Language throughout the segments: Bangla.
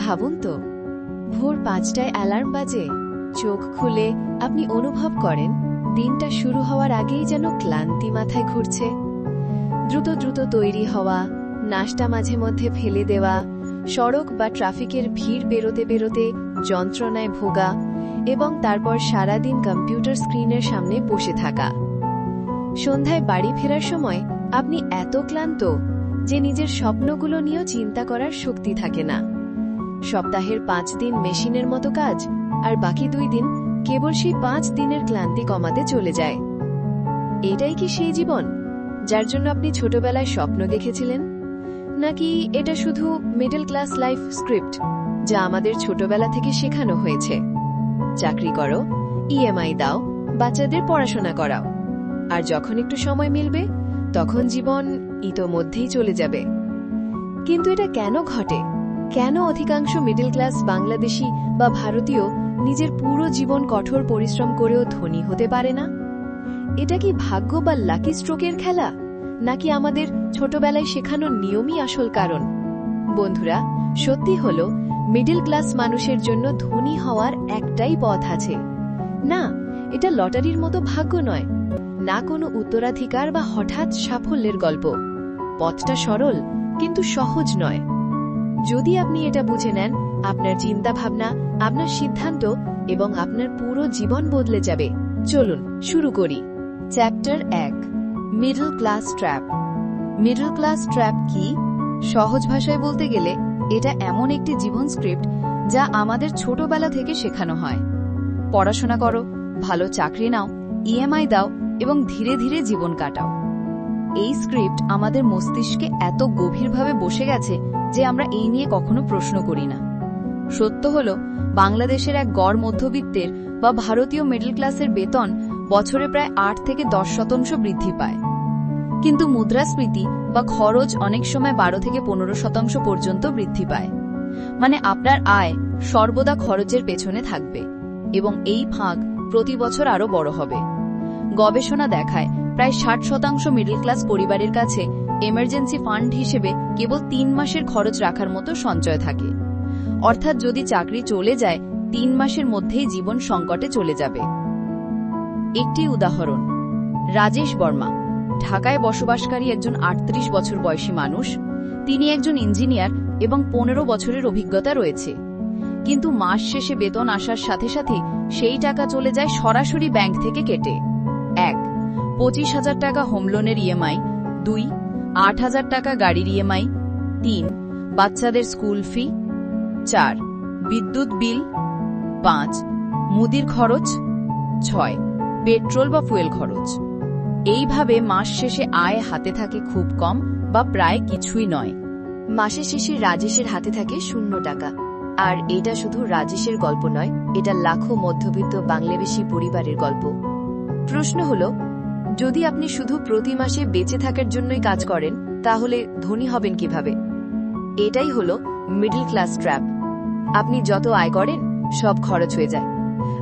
ভাবুন তো, ভোর ৫টায় অ্যালার্ম বাজে, চোখ খুলে আপনি অনুভব করেন দিনটা শুরু হওয়ার আগেই যেন ক্লান্তি মাথায় ঘুরছে। দ্রুত দ্রুত তৈরি হওয়া, নাশতা মাঝে মধ্যে ফেলে দেওয়া, সড়ক বা ট্রাফিকের ভিড় পেরোতে পেরোতে যন্ত্রণায় ভোগা এবং তারপর সারাদিন কম্পিউটার স্ক্রিনের সামনে বসে থাকা। সন্ধ্যায় বাড়ি ফেরার সময় আপনি এত ক্লান্ত যে নিজের স্বপ্নগুলো নিয়েও চিন্তা করার শক্তি থাকে না। সপ্তাহের ৫ দিন মেশিনের মতো কাজ, আর বাকি ২ দিন কেবল সেই ৫ দিনের ক্লান্তি কমাতে চলে যায়। এটাই কি সেই জীবন যার জন্য আপনি ছোটবেলায় স্বপ্ন দেখেছিলেন? নাকি এটা শুধু মিডল ক্লাস লাইফ স্ক্রিপ্ট যা আমাদের ছোটবেলা থেকে শেখানো হয়েছে? চাকরি করো, ইএমআই দাও, বাচ্চাদের পড়াশোনা করাও, আর যখন একটু সময় মিলবে তখন জীবন ইতোমধ্যেই চলে যাবে। কিন্তু এটা কেন ঘটে? কেন অধিকাংশ মিডল ক্লাস বাংলাদেশি বা ভারতীয় নিজের পুরো জীবন কঠোর পরিশ্রম করেও ধনী হতে পারে না? এটা কি ভাগ্য বা লাকি স্ট্রোকের খেলা, নাকি আমাদের ছোটবেলায় শেখানো নিয়মই আসল কারণ? বন্ধুরা, সত্যি হলো মিডল ক্লাস মানুষের জন্য ধনী হওয়ার একটাই পথ আছে। না, এটা লটারির মতো ভাগ্য নয়, না কোনো উত্তরাধিকার বা হঠাৎ সাফল্যের গল্প। পথটা সরল কিন্তু সহজ নয়। যদি আপনি এটা বুঝে নেন, আপনার চিন্তাভাবনা, আপনার সিদ্ধান্ত এবং আপনার পুরো জীবন বদলে যাবে। চলুন শুরু করি। Chapter ১, middle class trap. Middle class trap কি? সহজ ভাষায় বলতে গেলে এটা এমন একটি জীবন স্ক্রিপ্ট যা আমাদের ছোটবেলা থেকে শেখানো হয়। পড়াশোনা করো, ভালো চাকরি নাও, ইএমআই দাও এবং ধীরে ধীরে জীবন কাটাও। এই স্ক্রিপ্ট আমাদের মস্তিষ্কে এত গভীরভাবে বসে গেছে যে আমরা এই নিয়ে কখনো প্রশ্ন করি না। সত্য হল, বাংলাদেশের এক গড় মধ্যবিত্তের বা ভারতীয় মিডল ক্লাসের বেতন বছরে প্রায় ৮ থেকে ১০% বৃদ্ধি পায়, কিন্তু মুদ্রাস্ফীতি বা খরচ অনেক সময় ১২ থেকে ১৫% পর্যন্ত বৃদ্ধি পায়। মানে আপনার আয় সর্বদা খরচের পেছনে থাকবে এবং এই ফাঁক প্রতি বছর আরও বড় হবে। গবেষণা দেখায় প্রায় ৬০% মিডল ক্লাস পরিবারের কাছে এমার্জেন্সি ফান্ড হিসেবে কেবল ৩ মাসের খরচ রাখার মতো সঞ্চয় থাকে। অর্থাৎ যদি চাকরি চলে যায়, ৩ মাসের মধ্যেই জীবন সংকটে চলে যাবে। একটি উদাহরণ, রাজেশ বর্মা, ঢাকায় বসবাসকারী একজন ৩৮ বছর বয়সী মানুষ। তিনি একজন ইঞ্জিনিয়ার এবং ১৫ বছরের অভিজ্ঞতা রয়েছে। কিন্তু মাস শেষে বেতন আসার সাথে সাথে সেই টাকা চলে যায় সরাসরি ব্যাংক থেকে কেটে। ১. ২৫,০০০ টাকা হোম লোনের ইএমআই, ২. ৮,০০০ টাকা গাড়ির ইএমআই, ৩. বাচ্চাদের স্কুল ফি, ৪. বিদ্যুৎ বিল, ৫. মুদির খরচ, ৬. পেট্রোল বা ফুয়েল খরচ। এইভাবে মাস শেষে আয় হাতে থাকে খুব কম বা প্রায় কিছুই নয়। মাসের শেষে রাজেশের হাতে থাকে 0 টাকা। আর এটা শুধু রাজেশের গল্প নয়, এটা লাখো মধ্যবিত্ত বাংলাদেশী পরিবারের গল্প। প্রশ্ন হলো, যদি আপনি শুধু প্রতি মাসে বেঁচে থাকার জন্যই কাজ করেন, তাহলে ধনী হবেন কিভাবে? এটাই হলো মিডল ক্লাস ট্র্যাপ। আপনি যত আয় করেন সব খরচ হয়ে যায়,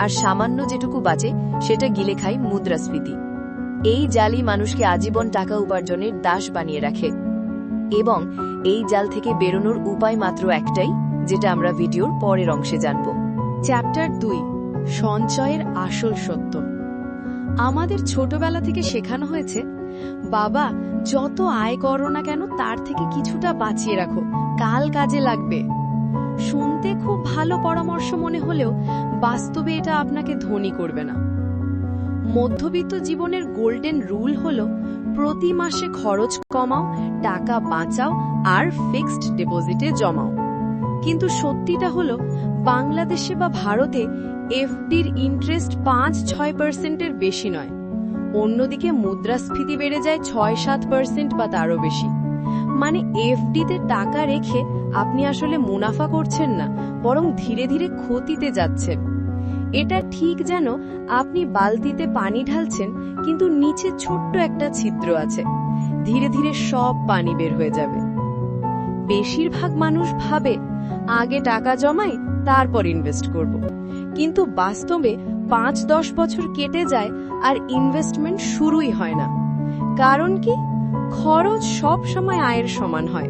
আর সামান্য যেটুকু বাঁচে সেটা গিলে খায় মুদ্রাস্ফীতি। এই জালই মানুষকে আজীবন টাকা উপার্জনের দাস বানিয়ে রাখে, এবং এই জাল থেকে বেরোনোর উপায় মাত্র একটাই, যেটা আমরা ভিডিওর পরের অংশে জানব। চ্যাপ্টার ২, সঞ্চয়ের আসল সত্য। আমাদের ছোটবেলা থেকে শেখানো হয়েছে, বাবা যত আয় করো না কেন তার থেকে কিছুটা বাঁচিয়ে রাখো, কাল কাজে লাগবে। শুনতে খুব ভালো পরামর্শ মনে হলেও বাস্তবে এটা আপনাকে ধনী করবে না। মধ্যবিত্ত জীবনের গোল্ডেন রুল হলো, প্রতি মাসে খরচ কমাও, টাকা বাঁচাও আর ফিক্সড ডিপোজিটে জমাও। কিন্তু সত্যিটা হলো, বাংলাদেশে বা ভারতে এফডির ইন্টারেস্ট ৫-৬% বেশি নয়। অন্যদিকে মুদ্রাস্ফীতি বেড়ে যায় ৬-৭% বা তারও বেশি। মানে এফডিতে টাকা রেখে আপনি আসলে মুনাফা করছেন না, বরং ধীরে ধীরে ক্ষতিতে যাচ্ছেন। এটা ঠিক যেন আপনি বালতিতে পানি ঢালছেন, কিন্তু নিচে ছোট্ট একটা ছিদ্র আছে, ধীরে ধীরে সব পানি বের হয়ে যাবে। বেশিরভাগ মানুষ ভাবে আগে টাকা জমাই তারপর ইনভেস্ট করব, কিন্তু বাস্তবে ৫-১০ বছর কেটে যায় আর ইনভেস্টমেন্ট শুরুই হয় না। কারণ কি? খরচ সব সময় আয়ের সমান হয়,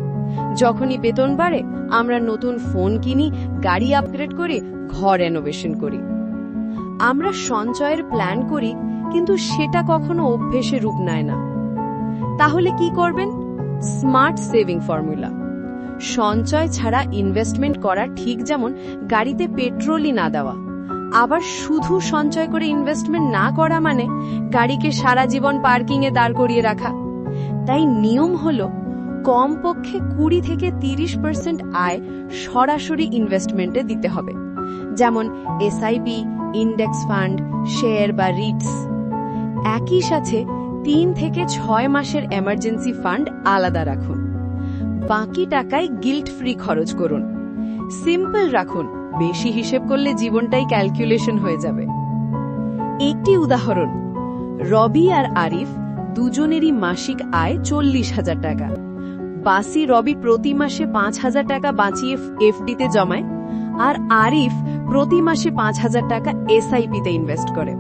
যখনই বেতন বাড়ে আমরা নতুন ফোন কিনি, গাড়ি আপগ্রেড করি, ঘর রেনোভেশন করি। আমরা সঞ্চয়ের প্ল্যান করি, কিন্তু সেটা কখনো অভ্যেসে রূপ নেয় না। তাহলে কি করবেন? Smart saving formula. সঞ্চয় ছাড়া ইনভেস্টমেন্ট করা ঠিক যেমন গাড়িতে পেট্রোলই না দেওয়া। আবার শুধু সঞ্চয় করে ইনভেস্টমেন্ট না করা মানে গাড়িকে সারা জীবন পার্কিংয়ে দাঁড় করিয়ে রাখা। তাই নিয়ম হলো কমপক্ষে 20 থেকে 30% আয় সরাসরি ইনভেস্টমেন্টে দিতে হবে, যেমন এসআইপি, ইন্ডেক্স ফান্ড, শেয়ার বা রিটস। একই সাথে 3 থেকে 6 মাসের এমার্জেন্সি ফান্ড আলাদা রাখুন। বাকি টাকায় গিল্ট ফ্রি খরচ করুন। সিম্পল রাখুন, বেশি হিসেব করলে জীবনটাই ক্যালকুলেশন হয়ে যাবে। একটি উদাহরণ, রবি আর আরিফ দুজনেরই মাসিক আয় 40,000 টাকা। বাসি রবি প্রতি মাসে 5,000 টাকা বাঁচিয়ে এফডিতে জমায়, আর আরিফ প্রতি মাসে 5,000 টাকা এসআইপিতে ইনভেস্ট করে।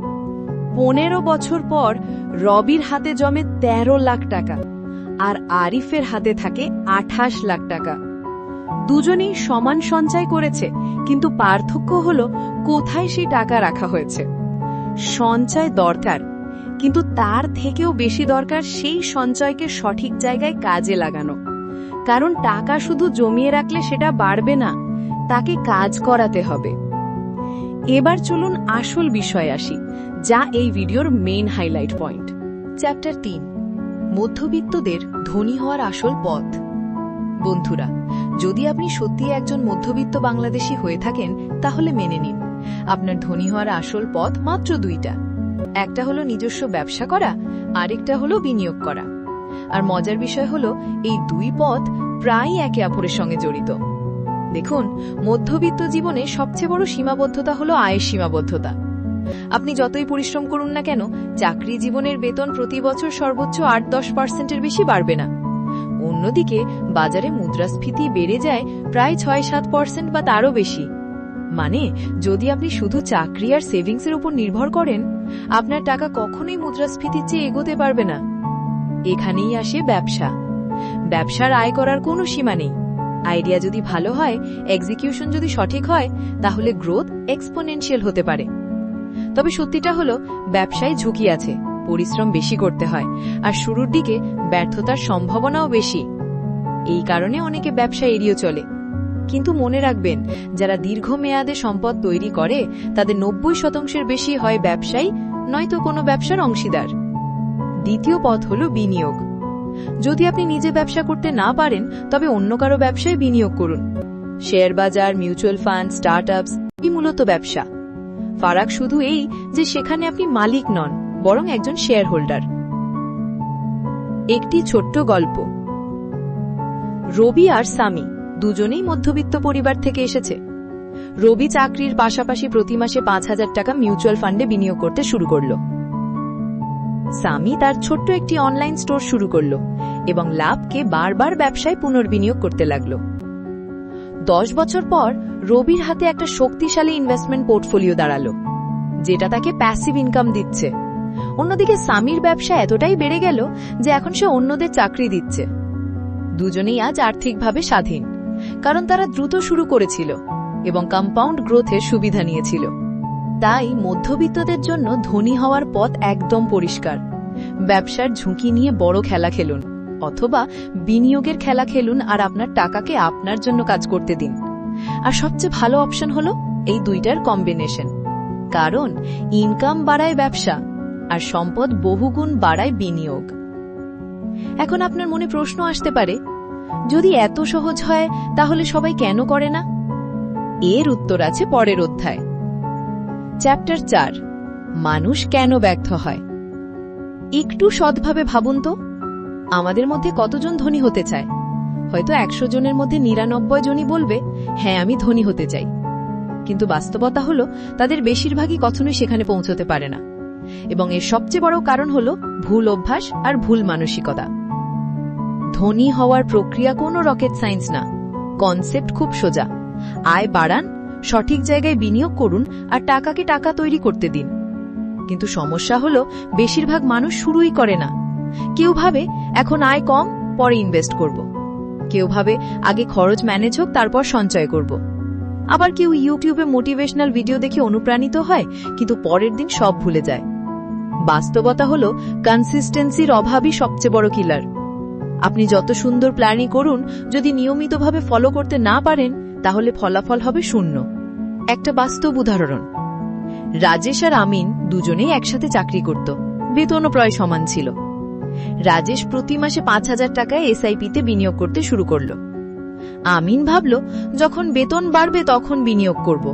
15 বছর পর রবির হাতে জমে 13 লাখ টাকা, আর আরিফের হাতে থাকে 28 লাখ টাকা। দুজনেই সমান সঞ্চয় করেছে, কিন্তু পার্থক্য হলো কোথায় সেই টাকা রাখা হয়েছে। সঞ্চয় দরকার, কিন্তু তার থেকেও বেশি দরকার সেই সঞ্চয়কে সঠিক জায়গায় কাজে লাগানো। কারণ টাকা শুধু জমিয়ে রাখলে সেটা বাড়বে না, তাকে কাজ করাতে হবে। এবার চলুন আসল বিষয়ে আসি, যা এই ভিডিওর মেইন হাইলাইট পয়েন্ট। চ্যাপ্টার 3, মধ্যবিত্তদের ধনী হওয়ার আসল পথ। বন্ধুরা, যদি আপনি সত্যি একজন মধ্যবিত্ত বাংলাদেশী হয়ে থাকেন, তাহলে মেনে নিন আপনার ধনী হওয়ার আসল পথ মাত্র 2টা। একটা হলো নিজস্ব ব্যবসা করা, আরেকটা হলো বিনিয়োগ করা। আর মজার বিষয় হলো এই 2 পথ প্রায় একে অপরের সঙ্গে জড়িত। দেখুন, মধ্যবিত্ত জীবনে সবচেয়ে বড় সীমাবদ্ধতা হলো আয়ের সীমাবদ্ধতা। আপনি যতই পরিশ্রম করুন না কেন, চাকরি জীবনের বেতন প্রতি বছর সর্বোচ্চ 8-10% বেশি বাড়বে না। অন্যদিকে বাজারে মুদ্রাস্ফীতি বেড়ে যায় প্রায় 6-7% বা তারও বেশি। মানে যদি আপনি শুধু চাকরি আর সেভিংসের উপর নির্ভর করেন, আপনার টাকা কখনোই মুদ্রাস্ফীতির চেয়ে এগোতে পারবে না। এখানেই আসে ব্যবসা। ব্যবসার আয় করার কোনো সীমা নেই। আইডিয়া যদি ভালো হয়, এক্সিকিউশন যদি সঠিক হয়, তাহলে গ্রোথ এক্সপোনেনশিয়াল হতে পারে। তবে সত্যিটা হলো ব্যবসায় ঝুঁকি আছে, পরিশ্রম বেশি করতে হয়, আর শুরুর দিকে ব্যর্থতার সম্ভাবনাও বেশি। এই কারণে অনেকে ব্যবসা এড়িয়ে চলে। কিন্তু মনে রাখবেন, যারা দীর্ঘমেয়াদে সম্পদ তৈরি করে তাদের 90% বেশি হয় ব্যবসায়ী, নয়তো কোনো ব্যবসার অংশীদার। দ্বিতীয় পথ হলো বিনিয়োগ। যদি আপনি নিজে ব্যবসা করতে না পারেন, তবে অন্য কারো ব্যবসায় বিনিয়োগ করুন। শেয়ার বাজার, মিউচুয়াল ফান্ড, স্টার্টআপস কি মূলত ব্যবসা। ফারাক শুধু এই যে সেখানে আপনি মালিক নন, বরং একজন শেয়ার হোল্ডার। একটি ছোট্ট গল্প। রবি আর সামি দুজনেই মধ্যবিত্ত পরিবার থেকে এসেছে। রবি চাকরির পাশাপাশি প্রতি মাসে 5,000 টাকা মিউচুয়াল ফান্ডে বিনিয়োগ করতে শুরু করল। সামি তার ছোট্ট একটি অনলাইন স্টোর শুরু করল এবং লাভকে বারবার ব্যবসায় পুনর্বিনিয়োগ করতে লাগল। 10 বছর পর রবির হাতে একটা শক্তিশালী ইনভেস্টমেন্ট পোর্টফোলিও দাঁড়ালো, যেটা তাকে প্যাসিভ ইনকাম দিচ্ছে। অন্যদিকে সামির ব্যবসা এতটাই বেড়ে গেল যে এখন সে অন্যদের চাকরি দিচ্ছে। দুজনেই আজ আর্থিকভাবে স্বাধীন, কারণ তারা দ্রুত শুরু করেছিল এবং কম্পাউন্ড গ্রোথের সুবিধা নিয়েছিল। তাই মধ্যবিত্তদের জন্য ধনী হওয়ার পথ একদম পরিষ্কার। ব্যবসার ঝুঁকি নিয়ে বড় খেলা খেলুন, অথবা বিনিয়োগের খেলা খেলুন আর আপনার টাকাকে আপনার জন্য কাজ করতে দিন। আর সবচেয়ে ভালো অপশন হলো এই 2টার কম্বিনেশন, কারণ ইনকাম বাড়ায় ব্যবসা আর সম্পদ বহুগুণ বাড়ায় বিনিয়োগ। এখন আপনার মনে প্রশ্ন আসতে পারে, যদি এত সহজ হয় তাহলে সবাই কেন করে না? এর উত্তর আছে পরের অধ্যায়। চ্যাপ্টার 4, মানুষ কেন ব্যর্থ হয়। একটু সৎভাবে ভাবুন তো, আমাদের মধ্যে কতজন ধনী হতে চায়? হয়তো 100 জনের মধ্যে 99 জনই বলবে, হ্যাঁ আমি ধনী হতে চাই। কিন্তু বাস্তবতা হলো তাদের বেশিরভাগই কখনোই সেখানে পৌঁছতে পারে না। এবং এর সবচেয়ে বড় কারণ হলো ভুল অভ্যাস আর ভুল মানসিকতা। ধনী হওয়ার প্রক্রিয়া কোনো রকেট সায়েন্স না, কনসেপ্ট খুব সোজা। আয় বাড়ান, সঠিক জায়গায় বিনিয়োগ করুন আর টাকাকে টাকা তৈরি করতে দিন। কিন্তু সমস্যা হলো বেশিরভাগ মানুষ শুরুই করে না। কেউ ভাবে এখন আয় কম, পরে ইনভেস্ট করব। কেউ ভাবে আগে খরচ ম্যানেজ হোক, তারপর সঞ্চয় করব। আবার কেউ ইউটিউবে মোটিভেশনাল ভিডিও দেখে অনুপ্রাণিত হয়, কিন্তু পরের দিন সব ভুলে যায়। বাস্তবতা হলো কনসিস্টেন্সির অভাবই সবচেয়ে বড় কিলার। আপনি যত সুন্দর প্ল্যানই করুন, যদি নিয়মিতভাবে ফলো করতে না পারেন, তাহলে ফলাফল হবে শূন্য। একটা বাস্তব উদাহরণ, রাজেশ আর আমিন দুজনেই একসাথে চাকরি করত, বেতনও প্রায় সমান ছিল। রাজেশ প্রতি মাসে 5,000 টাকা এসআইপিতে বিনিয়োগ করতে শুরু করল। আমিন ভাবল যখন বেতন বাড়বে তখন বিনিয়োগ করব।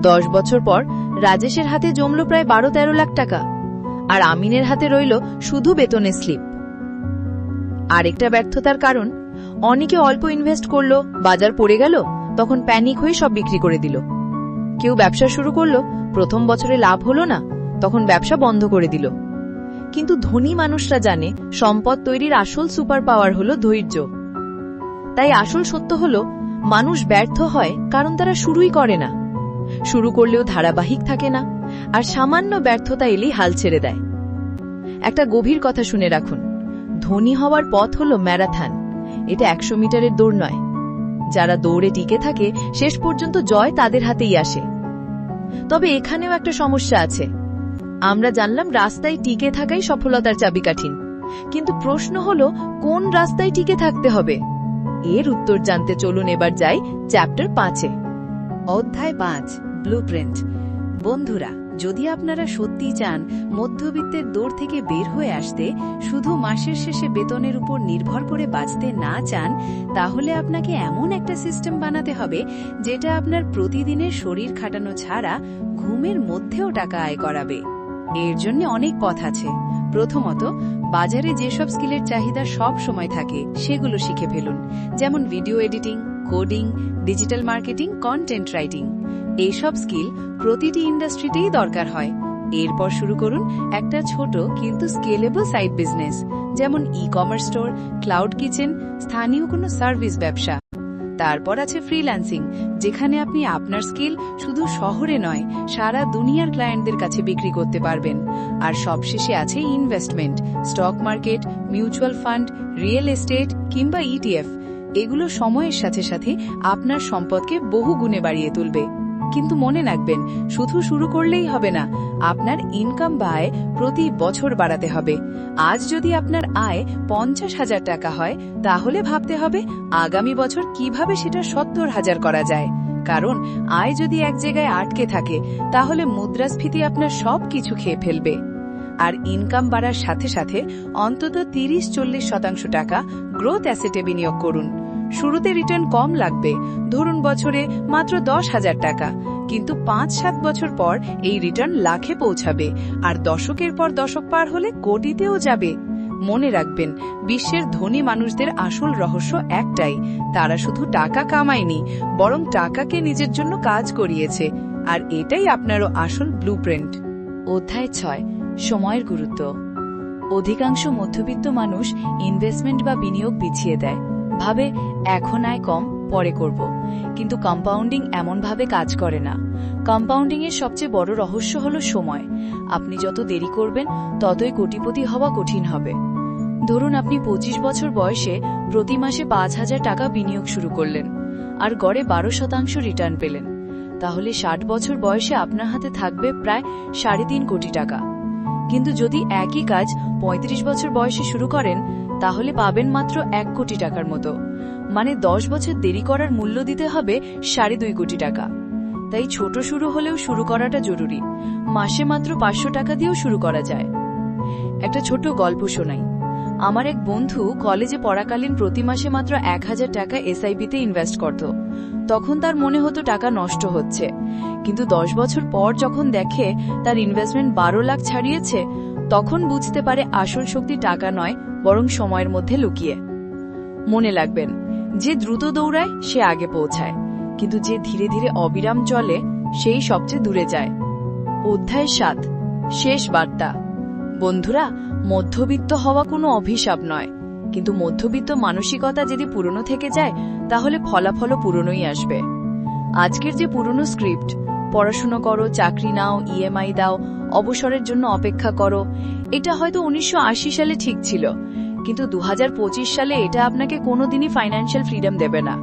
10 বছর পর রাজেশের হাতে জমল প্রায় 12-13 লাখ টাকা, আর আমিনের হাতে রইল শুধু বেতনের স্লিপ। আরেকটা ব্যর্থতার কারণ, অনেকে অল্প ইনভেস্ট করলো, বাজার পড়ে গেল, তখন প্যানিক হয়ে সব বিক্রি করে দিল। কেউ ব্যবসা শুরু করলো, প্রথম বছরে লাভ হলো না, তখন ব্যবসা বন্ধ করে দিল। কিন্তু ধনী মানুষরা জানে সম্পদ তৈরির আসল সুপার পাওয়ার হলো ধৈর্য। তাই আসল সত্য হলো, মানুষ ব্যর্থ হয় কারণ তারা শুরুই করে না, শুরু করলেও ধারাবাহিক থাকে না, আর সামান্য ব্যর্থতা এলেই হাল ছেড়ে দেয়। একটা গভীর কথা শুনে রাখুন, ধনী হওয়ার পথ হলো ম্যারাথন, এটা 100 মিটারের দৌড় নয়। যারা দৌড়ে টিকে থাকে শেষ পর্যন্ত জয় তাদের হাতেই আসে। তবে এখানেও একটা সমস্যা আছে। আমরা জানলাম রাস্তায় টিকে থাকাই সফলতার চাবিকাঠি, কিন্তু প্রশ্ন হলো কোন রাস্তায় টিকে থাকতে হবে? এর উত্তর জানতে চলুন এবার যাই চ্যাপ্টার 5-এ। অধ্যায় 5, ব্লুপ্রিন্ট। বন্ধুরা, যদি আপনারা সত্যি চান মধ্যবিত্তের দৌড় থেকে বের হয়ে আসতে, শুধু মাসের শেষে বেতনের উপর নির্ভর করে বাঁচতে না চান, তাহলে আপনাকে এমন একটা সিস্টেম বানাতে হবে যেটা আপনার প্রতিদিনের শরীর খাটানো ছাড়া ঘুমের মধ্যেও টাকা আয় করাবে। এর জন্য অনেক পথ আছে। প্রথমত, বাজারে যেসব স্কিলের চাহিদা সব সময় থাকে সেগুলো শিখে ফেলুন, যেমন video editing, coding, digital marketing, content writing. এইসব স্কিল প্রতিটি ইন্ডাস্ট্রিতেই দরকার হয়। এরপর শুরু করুন একটা ছোট কিন্তু স্কেলেবল সাইড বিজনেস, যেমন ই-কমার্স স্টোর, ক্লাউড কিচেন, স্থানীয় কোনো সার্ভিস ব্যবসা। তারপর আছে ফ্রিল্যান্সিং, যেখানে আপনি আপনার স্কিল শুধু শহরে নয়, সারা দুনিয়ার ক্লায়েন্টদের কাছে বিক্রি করতে পারবেন। আর সবশেষে আছে investment, stock market, mutual fund, real estate কিংবা ইটিএফ। এগুলো সময়ের সাথে সাথে আপনার সম্পদকে বহু গুণে বাড়িয়ে তুলবে। কিন্তু মনে রাখবেন, শুধু শুরু করলেই হবে না, আপনার ইনকাম বা আয় প্রতি বছর বাড়াতে হবে। আজ যদি আপনার আয় 50,000 টাকা হয়, তাহলে ভাবতে হবে আগামী বছর কিভাবে সেটা 70,000 করা যায়। কারণ আয় যদি এক জায়গায় আটকে থাকে, তাহলে মুদ্রাস্ফীতি আপনার সবকিছু খেয়ে ফেলবে। আর ইনকাম বাড়ার সাথে সাথে অন্তত 30-40% টাকা গ্রোথ অ্যাসেটে বিনিয়োগ করুন। শুরুতে রিটার্ন কম লাগবে, ধরুন বছরে মাত্র 10,000 টাকা, কিন্তু 5-7 বছর পর এই রিটার্ন লাখে পৌঁছাবে, আর দশকের পর দশক পার হলে কোটিতেও যাবে। মনে রাখবেন, বিশ্বের ধনী মানুষদের আসল রহস্য একটাই, তারা শুধু টাকা কামায়নি, বরং টাকাকে নিজের জন্য কাজ করিয়েছে। আর এটাই আপনারও আসল ব্লুপ্রিন্ট। অধ্যায় 6, সময়ের গুরুত্ব। অধিকাংশ মধ্যবিত্ত মানুষ ইনভেস্টমেন্ট বা বিনিয়োগ পিছিয়ে দেয়, ভাবে এখন আয় কম, পরে করব। কিন্তু কম্পাউন্ডিং এমনভাবে কাজ করে না। কম্পাউন্ডিং এর সবচেয়ে বড় রহস্য হলো সময়। আপনি যত দেরি করবেন, ততই কোটিপতি হওয়া কঠিন হবে। ধরুন আপনি 25 বছর বয়সে প্রতি মাসে 5,000 টাকা বিনিয়োগ শুরু করলেন, আর গড়ে 12% রিটার্ন পেলেন। তাহলে 60 বছর বয়সে আপনার হাতে থাকবে প্রায় 3.5 কোটি টাকা। কিন্তু যদি একই কাজ 35 বছর বয়সে শুরু করেন, তাহলে পাবেন মাত্র 1 কোটি টাকার মতো। মানে 10 বছর দেরি করার মূল্য দিতে হবে 2.5 কোটি টাকা। তাই ছোট শুরু হলেও শুরু করাটা জরুরি। মাসে মাত্র 500 টাকা দিয়েও শুরু করা যায়। একটা ছোট গল্প শোনাই। আমার এক বন্ধু কলেজে পড়াকালীন প্রতি মাসে মাত্র 1,000 টাকা এসআইপিতে ইনভেস্ট করত। তখন তার মনে হতো টাকা নষ্ট হচ্ছে, কিন্তু 10 বছর পর যখন দেখে তার ইনভেস্টমেন্ট 12 লাখ ছাড়িয়েছে, তখন বুঝতে পারে আসল শক্তি টাকা নয়, বরং সময়ের মধ্যে লুকিয়ে। মনে রাখবেন, যে দ্রুত দৌড়ায় সে আগে পৌঁছায়, কিন্তু যে ধীরে ধীরে অবিরাম চলে সেই সবচেয়ে দূরে যায়। অধ্যায় 7, শেষ বার্তা। বন্ধুরা, মধ্যবিত্ত হওয়া কোনো অভিশাপ নয়, কিন্তু মধ্যবিত্ত মানসিকতা যদি পুরনো থেকে যায়, তাহলে ফলাফলও পুরনোই আসবে। আজকের যে পুরনো স্ক্রিপ্ট, পড়াশুনো করো, চাকরি নাও, ইএমআই দাও, অবসরের জন্য অপেক্ষা করো, এটা হয়তো 1980 সালে ঠিক ছিল, কিন্তু 2025 সালে এটা আপনাকে কোনোদিনই ফাইন্যান্সিয়াল ফ্রিডম দেবে না।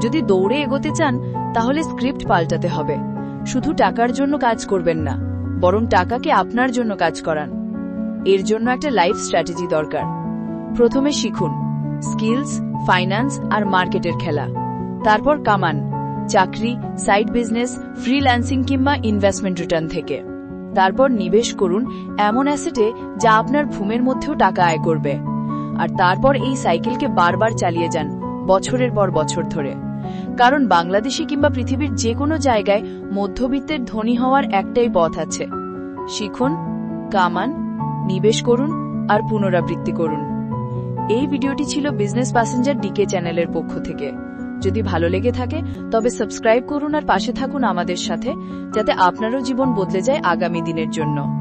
যদি দৌড়ে এগোতে চান তাহলে স্ক্রিপ্ট পাল্টাতে হবে। শুধু টাকার জন্য কাজ করবেন না, বরং টাকাকে আপনার জন্য কাজ করান। এর জন্য একটা লাইফ স্ট্র্যাটেজি দরকার। প্রথমে শিখুন স্কিলস, ফাইন্যান্স আর মার্কেটের খেলা। তারপর কামান, চাকরি, সাইড বিজনেস, ফ্রিল্যান্সিং কিংবা ইনভেস্টমেন্ট রিটার্ন থেকে। তারপর নিবেশ করুন এমন অ্যাসেটে যা আপনার ঘুমের মধ্যেও টাকা আয় করবে। আর তারপর এই সাইকেলকে বারবার চালিয়ে যান, বছরের পর বছর ধরে। কারণ বাংলাদেশে কিংবা পৃথিবীর যে কোনো জায়গায় মধ্যবিত্তের ধনী হওয়ার একটাই পথ আছে। শিখুন, কামান, নিবেশ করুন আর পুনরাবৃত্তি করুন। এই ভিডিওটি ছিল বিজনেস প্যাসেঞ্জার ডিকে চ্যানেলের পক্ষ থেকে। যদি ভালো লেগে থাকে তবে সাবস্ক্রাইব করুন আর পাশে থাকুন আমাদের সাথে, যাতে আপনারও জীবন বদলে যায় আগামী দিনের জন্য।